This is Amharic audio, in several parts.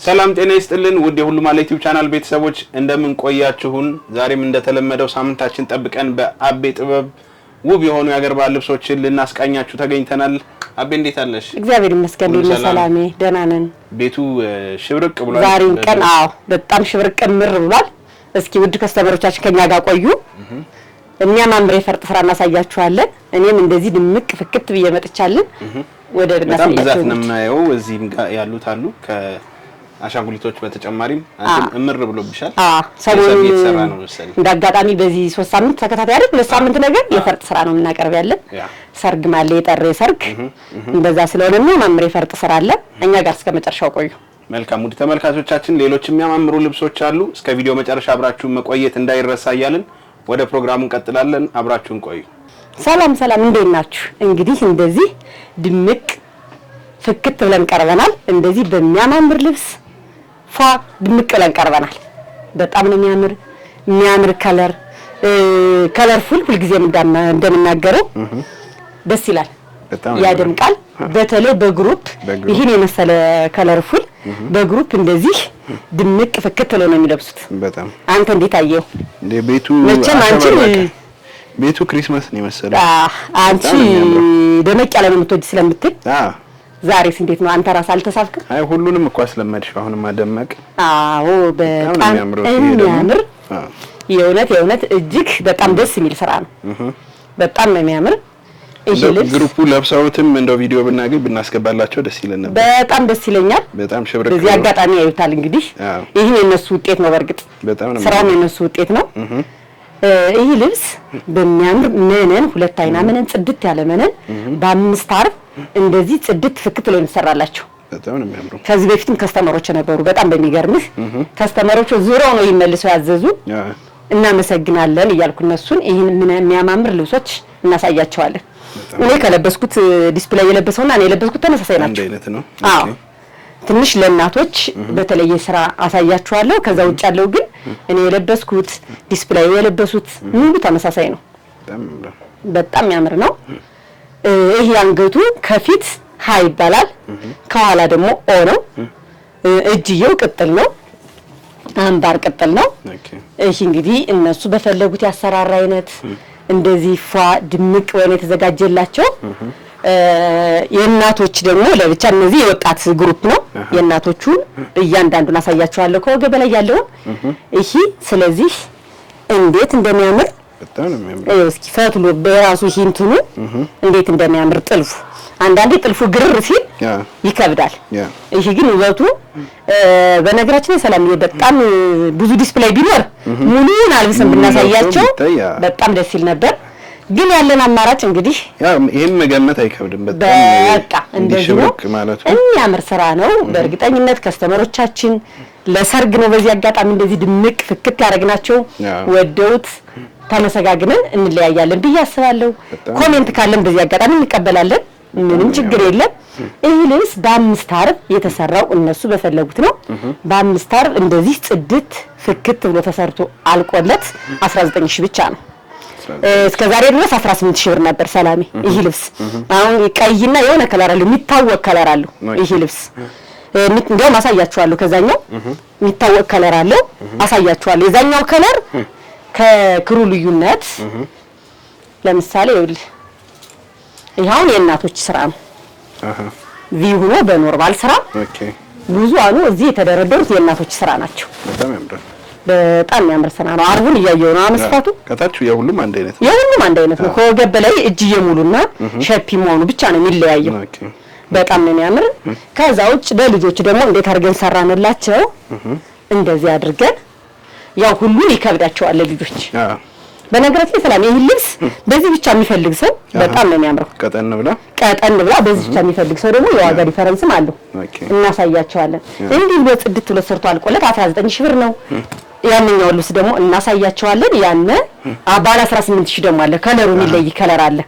ሰላም ጤና ይስጥልን ውድ የሁሉ ማለት ዩቲዩብ ቻናል ቤተሰቦች እንደምን ቆያችሁን? ዛሬም እንደተለመደው ሳምንታችን ጠብቀን በአቤ ጥበብ ውብ የሆኑ የሀገር ባህል ልብሶችን ልናስቃኛችሁ ተገኝተናል። አቤ እንዴት አለሽ? እግዚአብሔር ይመስገን ሰላሜ ደህና ነን። ቤቱ ሽብርቅ ብሏል። ዛሬ ቀን በጣም ሽብርቅ ምር ብሏል። እስኪ ውድ ከስተመሮቻችን ከኛ ጋር ቆዩ። የሚያማምር የፈርጥ ስራ እናሳያችኋለን። እኔም እንደዚህ ድምቅ ፍክት ብዬ መጥቻለሁ። ወደ በጣም ብዛት ነው የማየው። እዚህም ጋር ያሉት አሉ ከአሻንጉሊቶች በተጨማሪም አንተም እምር ብሎብሻል። ሰሞኑን እየተሰራ ነው መሰለኝ። እንዳጋጣሚ በዚህ 3 ሳምንት ተከታታይ አይደል 2 ሳምንት ነገር የፈርጥ ስራ ነው የምናቀርብ ያለን። ሰርግ ማለ የጠረ ሰርግ እንደዛ ስለሆነ ነው ማምር የፈርጥ ስራ አለ። እኛ ጋር እስከ መጨረሻው ቆዩ። መልካም ውድ ተመልካቾቻችን ሌሎች የሚያማምሩ ልብሶች አሉ። እስከ ቪዲዮ መጨረሻ አብራችሁን መቆየት እንዳይረሳ እያልን ወደ ፕሮግራሙ እንቀጥላለን። አብራችሁን ቆዩ። ሰላም እንዴት ናችሁ? እንግዲህ እንደዚህ ድምቅ ፍክት ብለን ቀርበናል። እንደዚህ በሚያማምር ልብስ ድምቅ ብለን ቀርበናል። በጣም ነው የሚያምር ከለርፉል ሁልጊዜም እንደምናገረው ደስ ይላል፣ ያደምቃል። በተለይ በግሩፕ ይሄን የመሰለ ከለርፉል በግሩፕ እንደዚህ ድምቅ ፍክት ብለው ነው የሚለብሱት። በጣም አንተ እንዴት አየው? ቤቱ ቤቱ ክሪስማስ ነው መሰለኝ። አንቺ ደመቅ ያለ ነው የምትወጂ ስለምትል ዛሬስ እንዴት ነው? አንተ ራስ አልተሳፍክም? አይ ሁሉንም እኮ አስለመድሽ። አሁንም ማደመቅ በጣም የሚያምር የእውነት እጅግ በጣም ደስ የሚል ስራ ነው። በጣም ነው የሚያምር። ይሄ ልብስ ግሩፑ ለብሰውትም እንደው ቪዲዮ ብናገኝ ብናስገባላቸው ደስ ይለን ነበር። በጣም ደስ ይለኛል። በጣም ሽብርቅ በዚህ አጋጣሚ ያዩታል። እንግዲህ ይሄ የነሱ ውጤት ነው። በርግጥ ስራው የነሱ ውጤት ነው። ይሄ ልብስ በሚያምር መነን 2 አይና መነን ጽድት ያለ መነን በ5 አርብ እንደዚህ ጽድት ፍክት ብሎ እንሰራላችሁ። በጣም ነው የሚያምሩ። ከዚህ በፊትም ከስተመሮች ነበሩ። በጣም በሚገርምህ ከስተመሮች ዙረው ነው ይመልሰው ያዘዙ። እናመሰግናለን እያልኩ እነሱን ይሄን የሚያማምር ልብሶች እናሳያቸዋለን። እኔ ከለበስኩት ዲስፕሌይ የለበሰውና እኔ የለበስኩት ተመሳሳይ ናቸው። አይነት ነው። ትንሽ ለእናቶች በተለየ ስራ አሳያቸዋለሁ። ከዛ ውጭ ያለው ግን እኔ የለበስኩት ዲስፕሌይ የለበሱት ሙሉ ተመሳሳይ ነው። በጣም ያምር ነው። ይሄ አንገቱ ከፊት ሃይ ይባላል፣ ከኋላ ደግሞ ኦ ነው። እጅየው ቅጥል ነው፣ አምባር ቅጥል ነው። እሺ እንግዲህ እነሱ በፈለጉት ያሰራራ አይነት እንደዚህ ድምቅ ወይ የተዘጋጀላቸው የእናቶች ደግሞ ለብቻ እነዚህ የወጣት ግሩፕ ነው። የእናቶቹን እያንዳንዱን አሳያቸዋለሁ ከወገብ በላይ ያለውን። እሺ ስለዚህ እንዴት እንደሚያምር በጣም ነው የሚያምር። እስኪ ፈትሎ በራሱ ሂንቱኑ እንዴት እንደሚያምር ጥልፉ አንዳንዴ ጥልፉ ግርር ሲል ይከብዳል። ይሄ ግን ውበቱ በነገራችን ላይ ሰላም በጣም ብዙ ዲስፕሌይ ቢኖር ሙሉን አልብሰን ብናሳያቸው በጣም ደስ ይል ነበር። ግን ያለን አማራጭ እንግዲህ ይሄን መገመት አይከብድም። በጣም እንደዚህ ነው ማለት ነው። የሚያምር ስራ ነው። በእርግጠኝነት ከስተመሮቻችን ለሰርግ ነው በዚህ አጋጣሚ እንደዚህ ድምቅ ፍክት ያደርግናቸው ወደውት ተመሰጋግነን እንለያያለን ብዬ አስባለሁ። ኮሜንት ካለን በዚህ አጋጣሚ እንቀበላለን። ምንም ችግር የለም። ይሄ ልብስ በ5 አርብ የተሰራው እነሱ በፈለጉት ነው። በ5 አርብ እንደዚህ ጽድት ፍክት ብሎ ተሰርቶ አልቆለት 19000 ብቻ ነው። እስከዛሬ ድረስ 18000 ብር ነበር ሰላሜ ይሄ ልብስ። አሁን ቀይና የሆነ ከለር አለው የሚታወቅ ከለር አለው ይሄ ልብስ። እንደውም አሳያችኋለሁ። ከዛኛው የሚታወቅ ከለር አለው አሳያችኋለሁ። የዛኛው ከለር ከክሩ ልዩነት ለምሳሌ ይሄውን የእናቶች ስራ ነው። ቪው ሆኖ በኖርማል ስራ ብዙ አሉ እዚህ የተደረደሩት የእናቶች ስራ ናቸው። በጣም የሚያምር ስራ ነው። አርቡን እያየው ነው አመስፋቱ ከታች የሁሉም አንድ አይነት ነው። ከወገብ በላይ እጅዬ ሙሉና ሸፒ መሆኑ ብቻ ነው የሚለያየው። በጣም ነው የሚያምር። ከዛ ውጭ ለልጆች ደግሞ እንዴት አድርገን ሰራንላቸው እንደዚህ አድርገን ያው ሁሉን ይከብዳቸዋል ልጆች። በነገራችን ሰላም ይሄ ልብስ በዚህ ብቻ የሚፈልግ ሰው በጣም ነው የሚያምረው። ቀጠን ብላ በዚህ ብቻ የሚፈልግ ሰው ደግሞ የዋጋ ዲፈረንስም አለው። እናሳያቸዋለን። እንዲህ በጽድት ብሎ ሰርቶ አልቆለት 19000 ብር ነው። ያንኛው ልብስ ደግሞ እናሳያቸዋለን። ያነ ባለ 18000 ደግሞ አለ። ከለሩ የሚለይ ከለር አለ።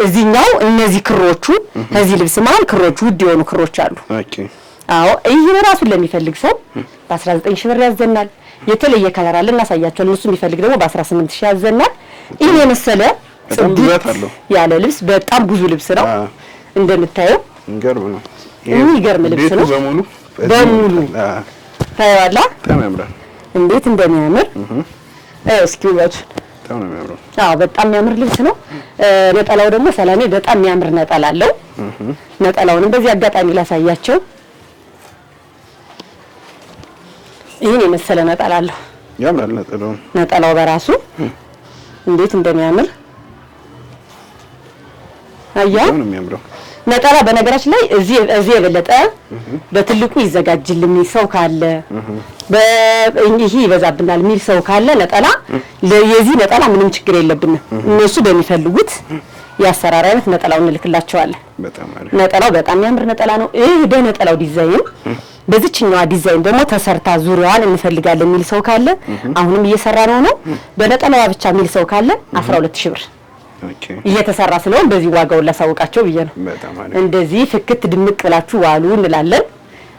እዚህኛው እነዚህ ክሮቹ ከዚህ ልብስ ማለት ክሮቹ ውድ የሆኑ ክሮች አሉ። ይሄ ራሱን ለሚፈልግ ሰው በ19000 ብር ያዘናል። የተለየ ከለር አለ እናሳያቸዋለን። እሱ የሚፈልግ ደግሞ በ18000 ያዘናል። ይሄ የመሰለ ጽድት ያለ ልብስ በጣም ብዙ ልብስ ነው እንደምታየው። የሚገርም ልብስ ነው። በሙሉ በሙሉ ታያላ ተማምራል እንዴት እንደሚያምር እስኪ ወጭ ተማምራል አዎ በጣም የሚያምር ልብስ ነው ነጠላው ደግሞ ሰላሜ በጣም የሚያምር ነጠላ አለው ነጠላውንም በዚህ አጋጣሚ ላሳያቸው ይሄን የመሰለ ነጠላ አለው ያምራል ነጠላው በራሱ እንዴት እንደሚያምር አያ ነው የሚያምረው ነጠላ በነገራችን ላይ እዚህ የበለጠ በትልቁ ይዘጋጅልኝ ሰው ካለ ይሄ ይበዛብናል ሚል ሰው ካለ ነጠላ ለየዚህ ነጠላ ምንም ችግር የለብንም እነሱ በሚፈልጉት ያሰራር አይነት ነጠላውን እንልክላቸዋለን ነጠላው በጣም የሚያምር ነጠላ ነው በነጠላው ዲዛይን በዚህኛው ዲዛይን ደግሞ ተሰርታ ዙሪያዋን እንፈልጋለን ሚል ሰው ካለ አሁንም እየሰራ ነው በነጠላዋ ብቻ ሚል ሰው ካለ 12000 ብር እየተሰራ ስለሆነ በዚህ ዋጋውን ላሳውቃቸው ብዬ ነው እንደዚህ ፍክት ድምቅ ብላችሁ ዋሉ እንላለን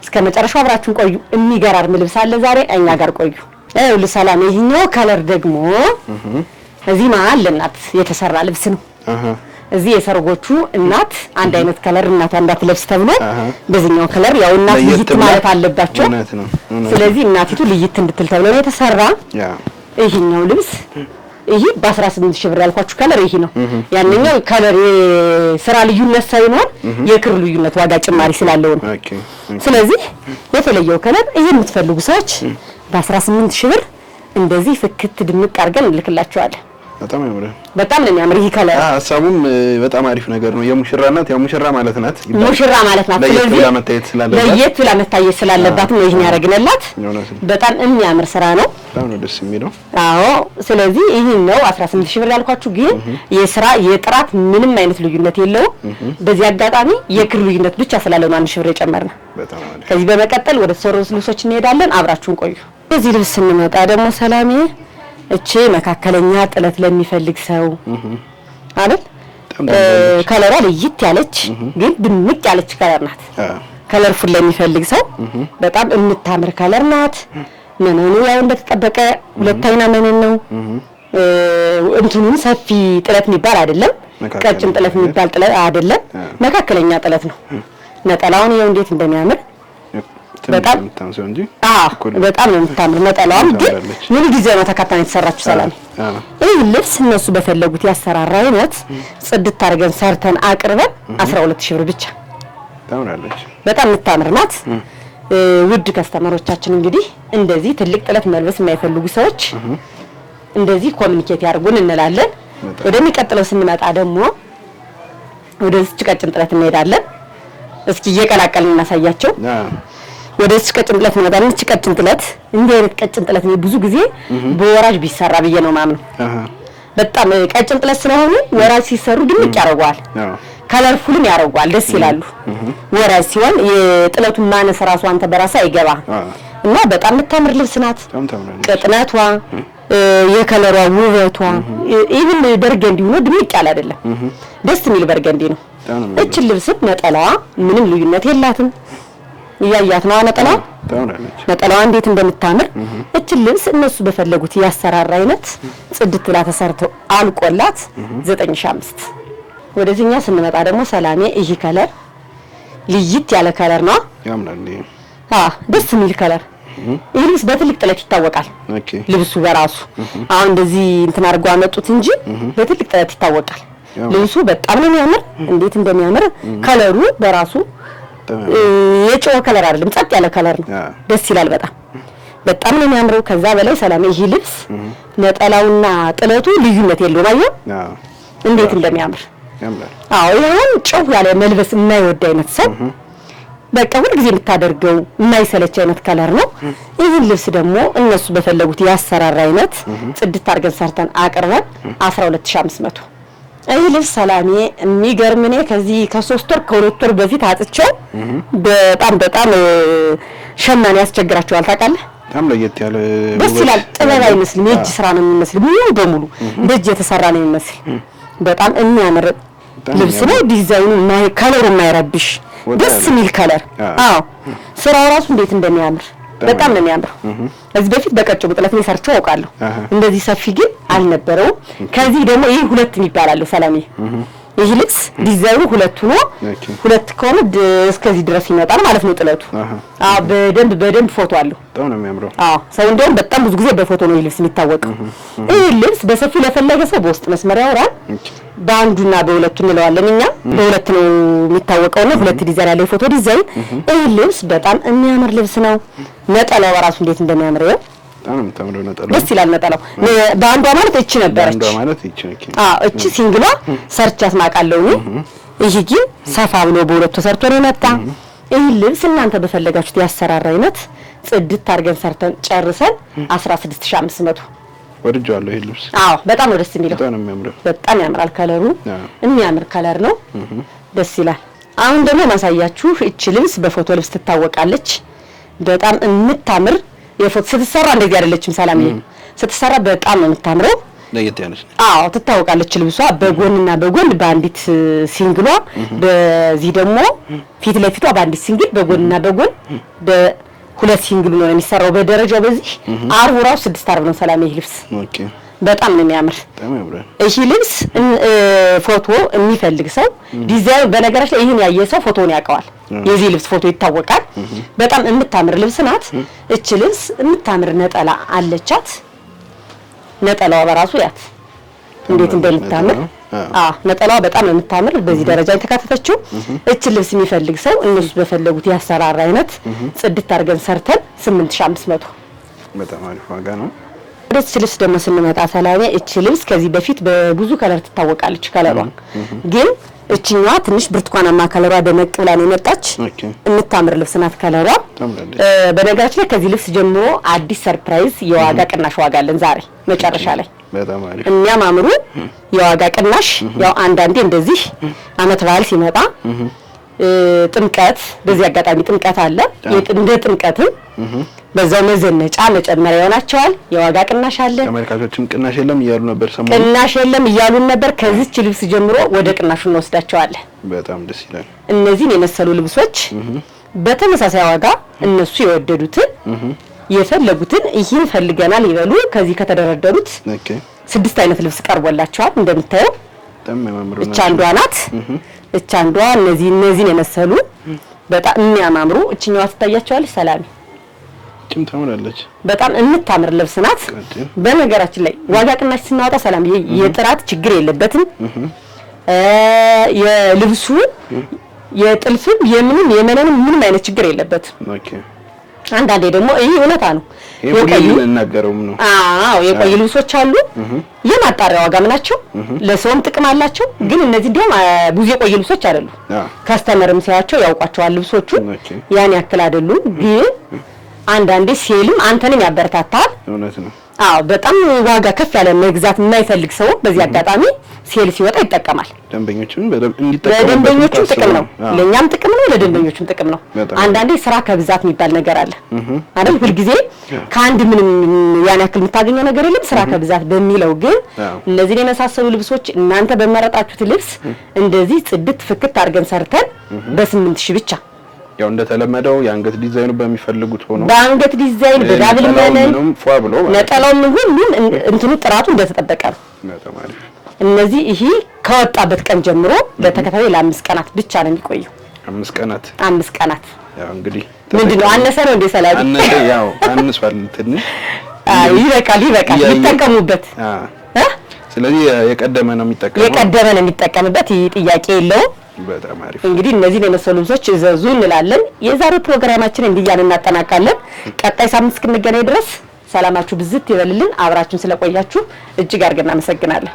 እስከ መጨረሻው አብራችሁን ቆዩ የሚገራርም ልብስ አለ ዛሬ እኛ ጋር ቆዩ ለሰላም ይሄኛው ከለር ደግሞ እዚህ ማለት ለናት የተሰራ ልብስ ነው እዚህ የሰርጎቹ እናት አንድ አይነት ከለር እናቷ እንዳትለብስ ተብሎ በዚህኛው ከለር ያው እናት ልይት ማለት አለባቸው ስለዚህ እናቲቱ ልይት እንድትል ተብሎ ነው የተሰራ ይሄኛው ልብስ ይሄ በ18000 ብር ያልኳችሁ ከለር ይሄ ነው ያንኛው ከለር የሥራ ልዩነት ሳይኖር የክር ልዩነት ዋጋ ጭማሪ ስላለው ነው ስለዚህ የተለየው ከለር ይሄ የምትፈልጉ ሰዎች በ18000 ብር እንደዚህ ፍክት ድምቅ አድርገን እንልክላችኋለን በጣም ነው የሚያምር ይሄ ከለር ሐሳቡም በጣም አሪፍ ነገር ነው የሙሽራናት ያው ሙሽራ ማለት ናት ስለዚህ ለየት ብላ መታየት ስላለባት ነው ይሄን ያረግነላት በጣም የሚያምር ስራ ነው በጣም ነው ደስ የሚለው አዎ ስለዚህ ይሄ ነው 18000 ብር ያልኳችሁ ግን የሥራ የጥራት ምንም አይነት ልዩነት የለውም በዚህ አጋጣሚ የክር ልዩነት ብቻ ስላለው ነው 1000 ብር የጨመርነው በጣም አሪፍ ከዚህ በመቀጠል ወደ ሶሮስ ልብሶች እንሄዳለን አብራችሁን ቆዩ በዚህ ልብስ ስንመጣ ደግሞ ሰላሜ እቺ መካከለኛ ጥለት ለሚፈልግ ሰው አይደል ከለሯ ለይት ያለች ግን ድምቅ ያለች ከለር ናት ከለርፉል ለሚፈልግ ሰው በጣም የምታምር ከለር ናት መነኑ ያው እንደተጠበቀ ሁለት አይና መነን ነው እንትኑን ሰፊ ጥለት የሚባል አይደለም ቀጭን ጥለት የሚባል ጥለት አይደለም መካከለኛ ጥለት ነው ነጠላውን ይሄው እንዴት እንደሚያምር በጣም በጣም ነው የምታምር ነጠላዋም ግን ምን ጊዜ ነው ተካታን የተሰራችው ሰላም ይሄ ልብስ እነሱ በፈለጉት ያሰራራ አይነት ጽድት አድርገን ሰርተን አቅርበን 12000 ብር ብቻ ታምራለች በጣም የምታምር ናት ውድ ከስተመሮቻችን እንግዲህ እንደዚህ ትልቅ ጥለት መልበስ የማይፈልጉ ሰዎች እንደዚህ ኮሙኒኬት ያርጉን እንላለን ወደሚቀጥለው ስንመጣ ደግሞ ወደዚህ ቀጭን ጥለት እንሄዳለን እስኪ እየቀላቀልን እናሳያቸው ወደ ቀጭን ጥለት እንመጣለን ቀጭን ጥለት እንዲህ አይነት ቀጭን ጥለት ነው ብዙ ጊዜ በወራጅ ቢሰራ ብዬ ነው ማምነው በጣም ቀጭን ጥለት ስለሆነ ወራጅ ሲሰሩ ድምቅ ያረጋዋል ከለርፉልም ያረጋዋል ደስ ይላሉ ወራጅ ሲሆን የጥለቱን ማነስ ራሱ አንተ በራሳ አይገባ እና በጣም የምታምር ልብስ ናት ቅጥነቷ የከለሯ ውበቷ ኢቭን በርገንዲ ሆኖ ድምቅ ያለ አይደለም ደስ የሚል በርገንዲ ነው እቺ ልብስ ነጠላዋ ምንም ልዩነት የላትም ያያት ነው ነጠላዋ እንዴት እንደምታምር እቺ ልብስ እነሱ በፈለጉት ያሰራራ አይነት ጽድት ብላ ተሰርተው አልቆላት 9500 ወደዚህኛ ስንመጣ ደግሞ ሰላሜ ይሄ ከለር ልይት ያለ ከለር ነው ያምራል ደስ የሚል ከለር ይሄ ልብስ በትልቅ ጥለት ይታወቃል ልብሱ በራሱ አሁን እንደዚህ እንትን አድርገው አመጡት እንጂ በትልቅ ጥለት ይታወቃል ልብሱ በጣም ነው የሚያምር እንዴት እንደሚያምር ከለሩ በራሱ የጨው ከለር አይደለም ጸጥ ያለ ከለር ነው ደስ ይላል በጣም ነው የሚያምረው ከዛ በላይ ሰላም ይሄ ልብስ ነጠላውና ጥለቱ ልዩነት የለውም አየው እንዴት እንደሚያምር አዎ ይሄን ጨው ያለ መልበስ የማይወድ አይነት ሰው በቃ ሁሉ ጊዜ የምታደርገው የማይሰለች አይነት ከለር ነው ይሄን ልብስ ደግሞ እነሱ በፈለጉት ያሰራራ አይነት ጽድት አድርገን ሰርተን አቅርበን 12500 ይሄ ልብስ ሰላሜ የሚገርም ነው ከዚህ ከ3 ወር ከ2 ወር በፊት አጥቼው በጣም ሸማኔ ያስቸግራቸዋል ታውቃለህ በጣም ለየት ያለ ደስ ይላል ጥበብ አይመስልም የእጅ ስራ ነው የሚመስል ሙሉ በሙሉ በእጅ የተሰራ ነው የሚመስል በጣም የሚያምር ልብስ ነው ዲዛይኑ ከለሩ የማይረብሽ ደስ የሚል ከለር ስራው ራሱ እንዴት እንደሚያምር በጣም ነው የሚያምረው እዚህ በፊት በቀጭኑ ጥለት ነው ሰርቼው አውቃለሁ እንደዚህ ሰፊ ግን አልነበረው ከዚህ ደግሞ ይሄ ሁለት ይባላል ሰላሜ ይሄ ልብስ ዲዛይኑ ሁለት ሆኖ ሁለት ከሆነ እስከዚህ ድረስ ይመጣል ማለት ነው ጥለቱ። አዎ በደንብ ፎቶ አለው። በጣም ነው የሚያምረው። አዎ ሰው እንደውም በጣም ብዙ ጊዜ በፎቶ ነው ይሄ ልብስ የሚታወቀው። ይሄ ልብስ በሰፊ ለፈለገ ሰው በውስጥ መስመር ያወራል። በአንዱና በሁለቱ እንለዋለን እኛ። በሁለት ነው የሚታወቀው ነው ሁለት ዲዛይን ያለው ፎቶ ዲዛይን። ይሄ ልብስ በጣም የሚያምር ልብስ ነው። ነጠላው ራሱ እንዴት እንደሚያምር ነው። በጣም ተምሮ ነጠላው ደስ ይላል። ነጠላው በአንዷ ማለት እቺ ነበረች። በአንዷ ማለት እቺ ነች። እቺ ሲንግሏ ሰርቻት ማቃለው ነው። ይሄ ግን ሰፋ ብሎ በሁለቱ ሰርቶ ነው የመጣ። ይሄ ልብስ እናንተ በፈለጋችሁት ያሰራር አይነት ጽድት አድርገን ሰርተን ጨርሰን 16500 ወድጃለሁ። ይሄ ልብስ በጣም ነው ደስ የሚለው። በጣም ነው የሚያምረው። በጣም ያምራል። ከለሩ የሚያምር ከለር ነው። ደስ ይላል። አሁን ደግሞ ማሳያችሁ እቺ ልብስ በፎቶ ልብስ ትታወቃለች። በጣም የምታምር የፎቶ ስትሰራ እንደዚህ አይደለችም። ሰላምዬ ስትሰራ በጣም ነው የምታምረው። ለየት ያለች ትታወቃለች። ልብሷ በጎንና በጎን በአንዲት ሲንግሏ፣ በዚህ ደግሞ ፊት ለፊቷ በአንዲት ሲንግል፣ በጎንና በጎን በሁለት ሲንግል ነው የሚሰራው። በደረጃው በዚህ አርቡ ራሱ 6 አርብ ነው። ሰላም ይሄ ልብስ በጣም ነው የሚያምር። እሺ ልብስ ፎቶ የሚፈልግ ሰው ዲዛይን በነገራችን ላይ ይሄን ያየ ሰው ፎቶውን ያውቀዋል። የዚህ ልብስ ፎቶ ይታወቃል። በጣም የምታምር ልብስ ናት። እቺ ልብስ የምታምር ነጠላ አለቻት። ነጠላዋ በራሱ ያት እንዴት እንደምታምር ነጠላዋ በጣም ነው የምታምር። በዚህ ደረጃ የተካተተችው እቺ ልብስ የሚፈልግ ሰው እነሱ በፈለጉት ያሰራራ አይነት ጽድት አድርገን ሰርተን 8500 በጣም አሪፍ ዋጋ ነው። እቺ ልብስ ደግሞ ስንመጣ ሰላሜ እቺ ልብስ ከዚህ በፊት በብዙ ከለር ትታወቃለች። ከለሯ ግን እቺኛዋ ትንሽ ብርቱካናማ ከለሯ ደመቅ ብላ ነው የመጣች። የምታምር ልብስ ናት ከለሯ። በነገራችን ላይ ከዚህ ልብስ ጀምሮ አዲስ ሰርፕራይዝ የዋጋ ቅናሽ ዋጋ አለን ዛሬ መጨረሻ ላይ። በጣም አሪፍ የሚያማምሩ የዋጋ ቅናሽ። ያው አንዳንዴ እንደዚህ አመት በዓል ሲመጣ ጥምቀት፣ በዚህ አጋጣሚ ጥምቀት አለ። እንደ ጥምቀትም በዛው መዘነጫ መጨመሪያ ይሆናቸዋል። የዋጋ ቅናሽ አለ። ተመልካቾችም ቅናሽ የለም እያሉ ነበር ሰሞኑን። ቅናሽ የለም እያሉን ነበር። ከዚህች ልብስ ጀምሮ ወደ ቅናሹ እንወስዳቸዋለን። በጣም ደስ ይላል። እነዚህን የመሰሉ ልብሶች በተመሳሳይ ዋጋ እነሱ የወደዱትን የፈለጉትን ይህን ፈልገናል ይበሉ። ከዚህ ከተደረደሩት 6 አይነት ልብስ ቀርቦላቸዋል። እንደምታየው እቻ አንዷ ናት። እቻ አንዷ እነዚህን የመሰሉ በጣም የሚያማምሩ እችኛዋ ትታያቸዋለች። ሰላም ጭም ታምራለች። በጣም የምታምር ልብስ ናት። በነገራችን ላይ ዋጋ ቅናሽ ስናወጣ ሰላም የጥራት ችግር የለበትም። የልብሱ የጥልፍም የምንም ምንም አይነት ችግር የለበትም። አንዳንዴ ደግሞ ይሄ እውነታ ነው። የቆዩ እናገረውም ነው። የቆዩ ልብሶች አሉ። የማጣሪያ ዋጋም ናቸው። ለሰውም ጥቅም አላቸው። ግን እነዚህ እንደውም ብዙ የቆዩ ልብሶች አይደሉም። ካስተመርም ሲያቸው ያውቋቸዋል ልብሶቹ ያን ያክል አይደሉም። ግን አንዳንዴ ሴልም አንተንም ያበረታታል። እውነት ነው። በጣም ዋጋ ከፍ ያለ መግዛት የማይፈልግ ሰው በዚህ አጋጣሚ ሴል ሲወጣ ይጠቀማል። ለደንበኞቹም ጥቅም ነው። ለኛም ጥቅም ነው፣ ለደንበኞቹም ጥቅም ነው። አንዳንዴ ስራ ከብዛት የሚባል ነገር አለ አይደል? ሁልጊዜ ከአንድ ምንም ያን ያክል የምታገኘው ነገር የለም። ስራ ከብዛት በሚለው ግን እነዚህን የመሳሰሉ ልብሶች እናንተ በመረጣችሁት ልብስ እንደዚህ ጽድት ፍክት አድርገን ሰርተን በ8000 ብቻ ያው እንደተለመደው የአንገት ዲዛይኑ በሚፈልጉት ሆኖ በአንገት ዲዛይን በዳብል መነን ነጠላውም ሁሉም እንትኑ ጥራቱ እንደተጠበቀ ነው። እነዚህ ይሄ ከወጣበት ቀን ጀምሮ በተከታታይ ለ5 ቀናት ብቻ ነው የሚቆየው። 5 ቀናት ያው እንግዲህ ምንድነው አነሰ ነው እንደ ሰላም አነሰ ያው አንሷል ትንሽ ይበቃል ይጠቀሙበት። ስለዚህ የቀደመ ነው የሚጠቀምበት። ይሄ ጥያቄ የለውም። በጣም አሪፍ። እንግዲህ እነዚህ የመሰሉ ልብሶች እዘዙ እንላለን። የዛሬው ፕሮግራማችን እንዲያን እናጠናቃለን። ቀጣይ ሳምንት እስክንገናኝ ድረስ ሰላማችሁ ብዝት ይበልልን። አብራችሁን ስለቆያችሁ እጅግ አድርገን እናመሰግናለን።